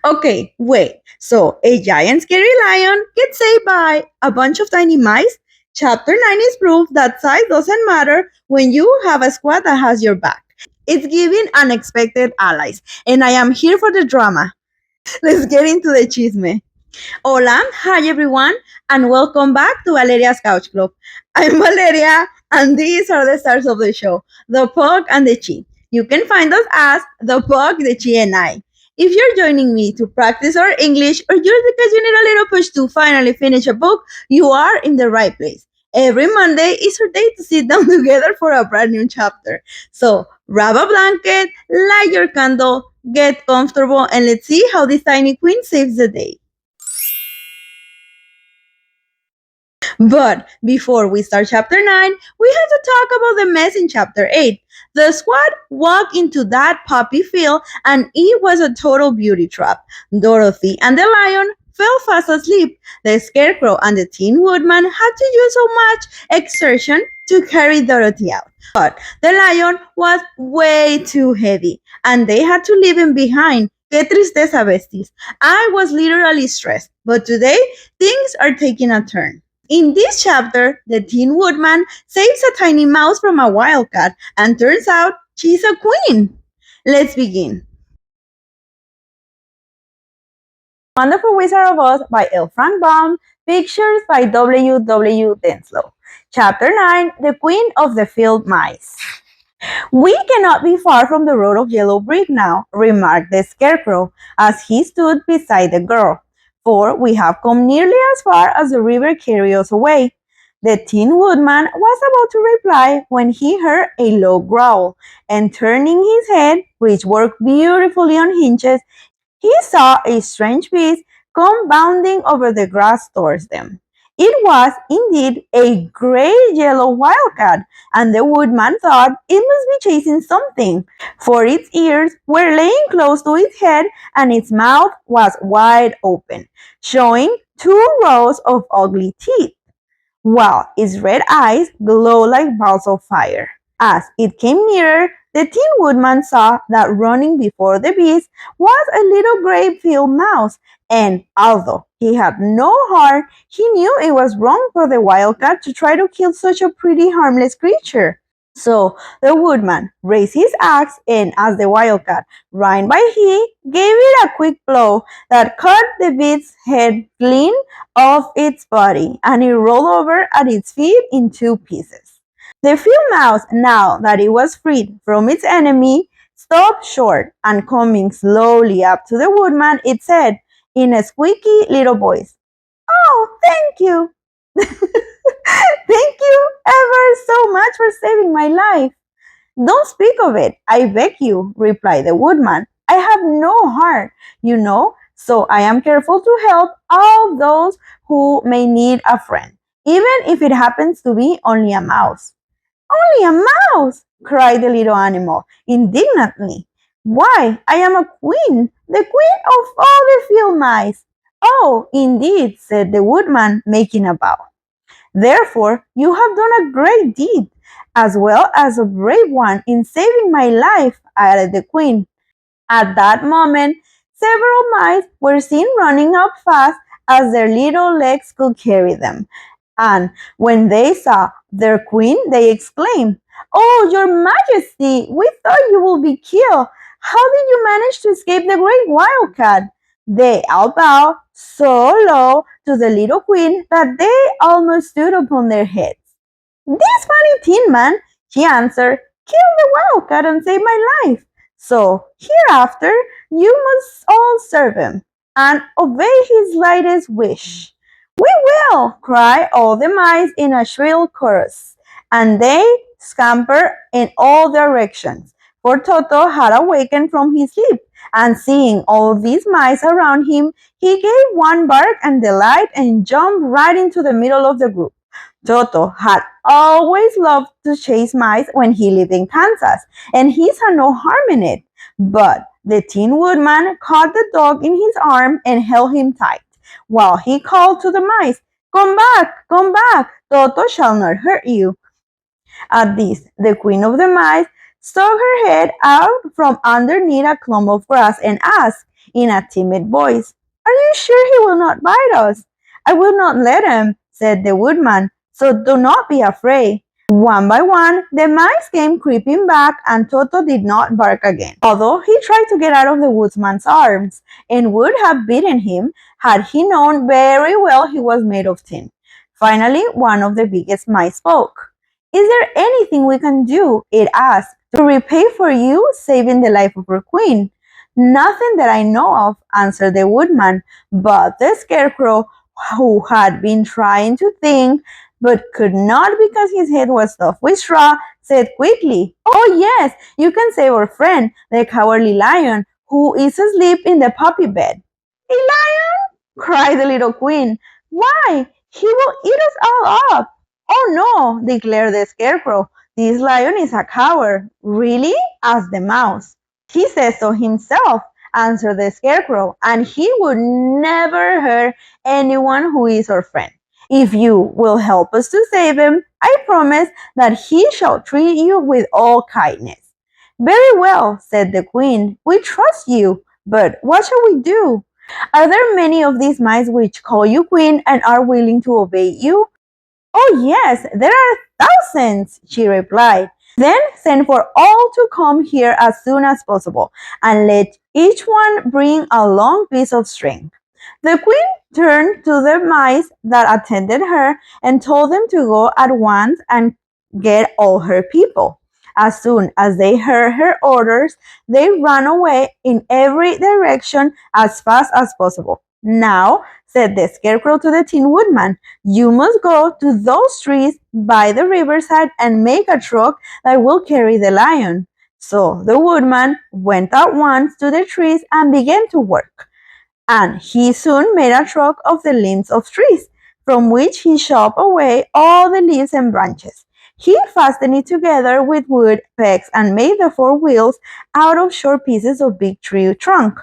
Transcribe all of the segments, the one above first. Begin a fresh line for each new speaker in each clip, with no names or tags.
Okay, wait. So, a giant scary lion gets saved by a bunch of tiny mice? Chapter 9 is proof that size doesn't matter when you have a squad that has your back. It's giving unexpected allies, and I am here for the drama. Let's get into the chisme. Hola, hi everyone, and welcome back to Valeria's Couch Club. I'm Valeria, and these are the stars of the show, the Pug and the Chi. You can find us as the Pug, the Chi, and I. If you're joining me to practice our English, or just because you need a little push to finally finish a book, you are in the right place. Every Monday is our day to sit down together for a brand new chapter. So, grab a blanket, light your candle, get comfortable, and let's see how this tiny queen saves the day. But before we start chapter 9, we have to talk about the mess in chapter 8. The squad walked into that poppy field and it was a total beauty trap. Dorothy and the lion fell fast asleep. The scarecrow and the tin woodman had to use so much exertion to carry Dorothy out. But the lion was way too heavy and they had to leave him behind. Que tristeza, besties. I was literally stressed, but today things are taking a turn. In this chapter, the Tin Woodman saves a tiny mouse from a wildcat, and turns out she's a queen. Let's begin. Wonderful Wizard of Oz by L. Frank Baum, pictures by W. W. Denslow. Chapter 9, The Queen of the Field Mice. We cannot be far from the road of yellow brick now, remarked the Scarecrow, as he stood beside the girl, for we have come nearly as far as the river carries us away. The Tin Woodman was about to reply when he heard a low growl, and turning his head, which worked beautifully on hinges, he saw a strange beast come bounding over the grass towards them. It was indeed a great yellow wildcat, and the woodman thought it must be chasing something, for its ears were laying close to its head and its mouth was wide open, showing 2 rows of ugly teeth, while its red eyes glowed like balls of fire. As it came nearer, the Tin Woodman saw that running before the beast was a little gray field mouse, and although he had no heart, he knew it was wrong for the wildcat to try to kill such a pretty harmless creature. So the woodman raised his axe, and as the wildcat ran by, he gave it a quick blow that cut the beast's head clean off its body, and it rolled over at its feet in 2 pieces. The field mouse, now that it was freed from its enemy, stopped short, and coming slowly up to the woodman, it said in a squeaky little voice, "Oh, thank you." "Thank you ever so much for saving my life." "Don't speak of it, I beg you," replied the woodman. "I have no heart, so I am careful to help all those who may need a friend, even if it happens to be only a mouse." "Only a mouse!" cried the little animal indignantly. "Why, I am a queen, the queen of all the field mice." "Oh, indeed," said the woodman, making a bow. "Therefore, you have done a great deed, as well as a brave one, in saving my life," added the queen. At that moment, several mice were seen running up fast as their little legs could carry them. And when they saw their queen, they exclaimed, "Oh, your majesty, we thought you would be killed. How did you manage to escape the great wildcat?" They all bowed so low to the little queen that they almost stood upon their heads. "This funny tin man," she answered, "killed the wildcat and saved my life. So hereafter you must all serve him and obey his lightest wish." "We will!" cried all the mice in a shrill chorus, and they scampered in all directions, for Toto had awakened from his sleep, and seeing all these mice around him, he gave one bark and delight and jumped right into the middle of the group. Toto had always loved to chase mice when he lived in Kansas, and he saw no harm in it. But the Tin Woodman caught the dog in his arm and held him tight, while he called to the mice, "Come back, come back, Toto shall not hurt you." At this, the queen of the mice stuck her head out from underneath a clump of grass and asked, in a timid voice. Are you sure he will not bite us? I will not let him, said the woodman, so do not be afraid. One by one, the mice came creeping back, and Toto did not bark again, although he tried to get out of the woodman's arms, and would have bitten him had he known very well he was made of tin. Finally, one of the biggest mice spoke. Is there anything we can do, it asked, to repay for you saving the life of our queen? Nothing that I know of, answered the woodman, but the scarecrow, who had been trying to think but could not because his head was stuffed with straw, said quickly, Oh yes, you can save our friend, the cowardly lion, who is asleep in the puppy bed. A lion? Cried the little queen. Why, he will eat us all up. Oh no, declared the scarecrow. This lion is a coward. Really? Asked the mouse. He says so himself, answered the scarecrow, and he would never hurt anyone who is our friend. If you will help us to save him, I promise that he shall treat you with all kindness. Very well, said the queen. We trust you, but what shall we do? Are there many of these mice which call you queen and are willing to obey you? Oh yes, there are thousands, she replied. Then send for all to come here as soon as possible, and let each one bring a long piece of string. The queen turned to the mice that attended her and told them to go at once and get all her people. As soon as they heard her orders, they ran away in every direction as fast as possible. Now, said the scarecrow to the Tin Woodman, you must go to those trees by the riverside and make a truck that will carry the lion. So the woodman went at once to the trees and began to work. And he soon made a truck of the limbs of trees, from which he chopped away all the leaves and branches. He fastened it together with wood pegs and made the four wheels out of short pieces of big tree trunk.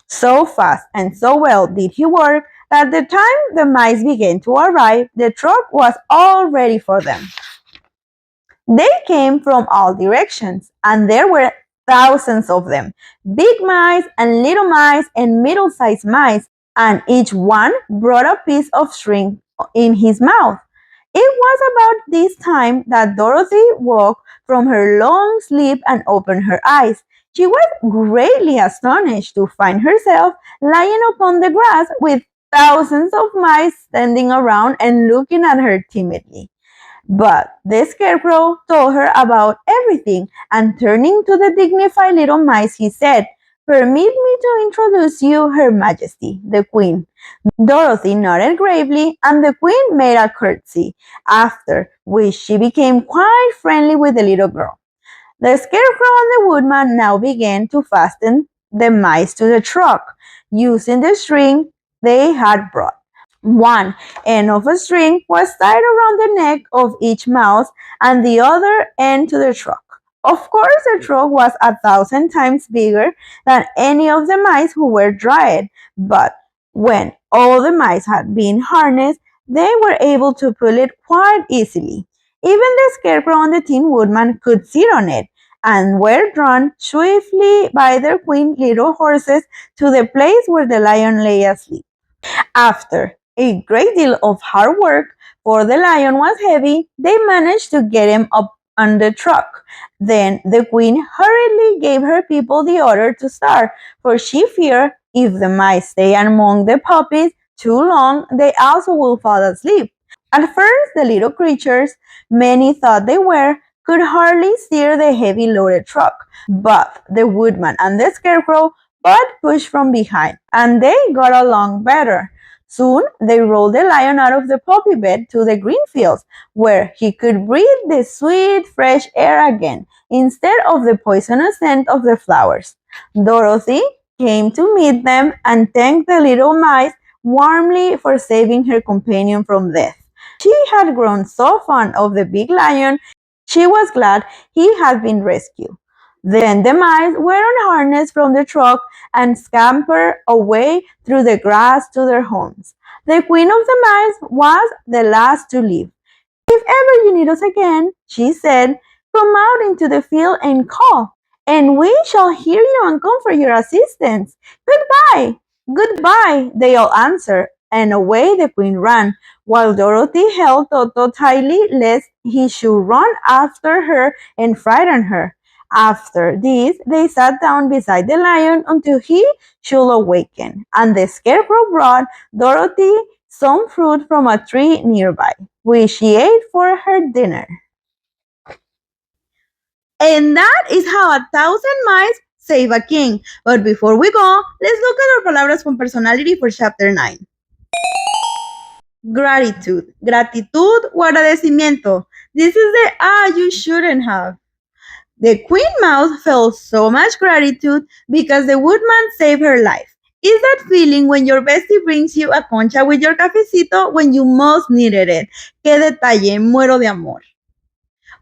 So fast and so well did he work that the time the mice began to arrive, the truck was all ready for them. They came from all directions, and there were thousands of them, big mice and little mice and middle-sized mice, and each one brought a piece of string in his mouth. It was about this time that Dorothy woke from her long sleep and opened her eyes. She was greatly astonished to find herself lying upon the grass with thousands of mice standing around and looking at her timidly. But the scarecrow told her about everything, and turning to the dignified little mice, he said, Permit me to introduce you, Her Majesty, the Queen. Dorothy nodded gravely, and the Queen made a curtsy, after which she became quite friendly with the little girl. The scarecrow and the woodman now began to fasten the mice to the truck, using the string they had brought. One end of a string was tied around the neck of each mouse and the other end to the truck. Of course, the truck was 1,000 times bigger than any of the mice who were dried, but when all the mice had been harnessed, they were able to pull it quite easily. Even the scarecrow and the Tin Woodman could sit on it, and were drawn swiftly by their quaint little horses to the place where the lion lay asleep. After a great deal of hard work, for the lion was heavy, they managed to get him up on the truck. Then the queen hurriedly gave her people the order to start, for she feared if the mice stay among the puppies too long, they also will fall asleep. At first, the little creatures, many thought they were, could hardly steer the heavy loaded truck, but the woodman and the scarecrow both pushed from behind, and they got along better. Soon they rolled the lion out of the poppy bed to the green fields, where he could breathe the sweet, fresh air again, instead of the poisonous scent of the flowers. Dorothy came to meet them and thanked the little mice warmly for saving her companion from death. She had grown so fond of the big lion, she was glad he had been rescued. Then the mice were unharnessed from the truck and scampered away through the grass to their homes. The queen of the mice was the last to leave. If ever you need us again, she said, come out into the field and call. and we shall hear you and come for your assistance. Goodbye, goodbye, they all answered, and away the queen ran, while Dorothy held Toto tightly lest he should run after her and frighten her. After this, they sat down beside the lion until he should awaken, and the scarecrow brought Dorothy some fruit from a tree nearby, which she ate for her dinner. And that is how 1,000 mice save a king. But before we go, let's look at our palabras con personality for chapter 9. Gratitude. Gratitud o agradecimiento. This is the you shouldn't have. The queen mouse felt so much gratitude because the woodman saved her life. Is that feeling when your bestie brings you a concha with your cafecito when you most needed it? Qué detalle, muero de amor.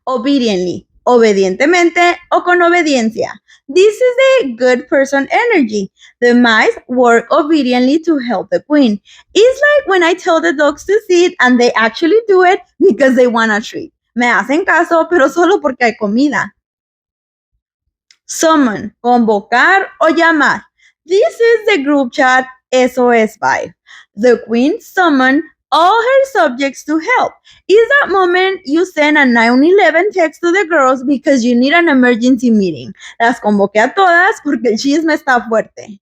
Obediently, obedientemente o con obediencia. This is the good person energy. The mice work obediently to help the queen. It's like when I tell the dogs to sit and they actually do it because they want a treat. Me hacen caso, pero solo porque hay comida. Summon, convocar o llamar. This is the group chat SOS vibe. The queen summoned all her subjects to help. Is that moment you send a 911 text to the girls because you need an emergency meeting. Las convoqué a todas porque el chisme está fuerte.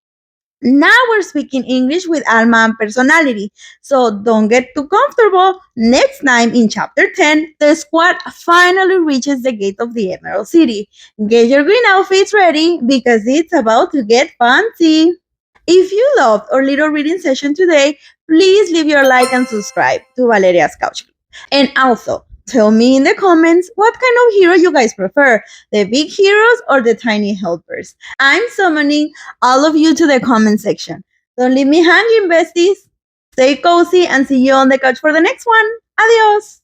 Now we're speaking English with Alma and personality. So don't get too comfortable. Next time in chapter 10, the squad finally reaches the gate of the Emerald City. Get your green outfits ready because it's about to get fancy. If you loved our little reading session today, please leave your like and subscribe to Valeria's Couch. And also, tell me in the comments what kind of hero you guys prefer, the big heroes or the tiny helpers. I'm summoning all of you to the comment section. Don't leave me hanging, besties. Stay cozy and see you on the couch for the next one. Adios.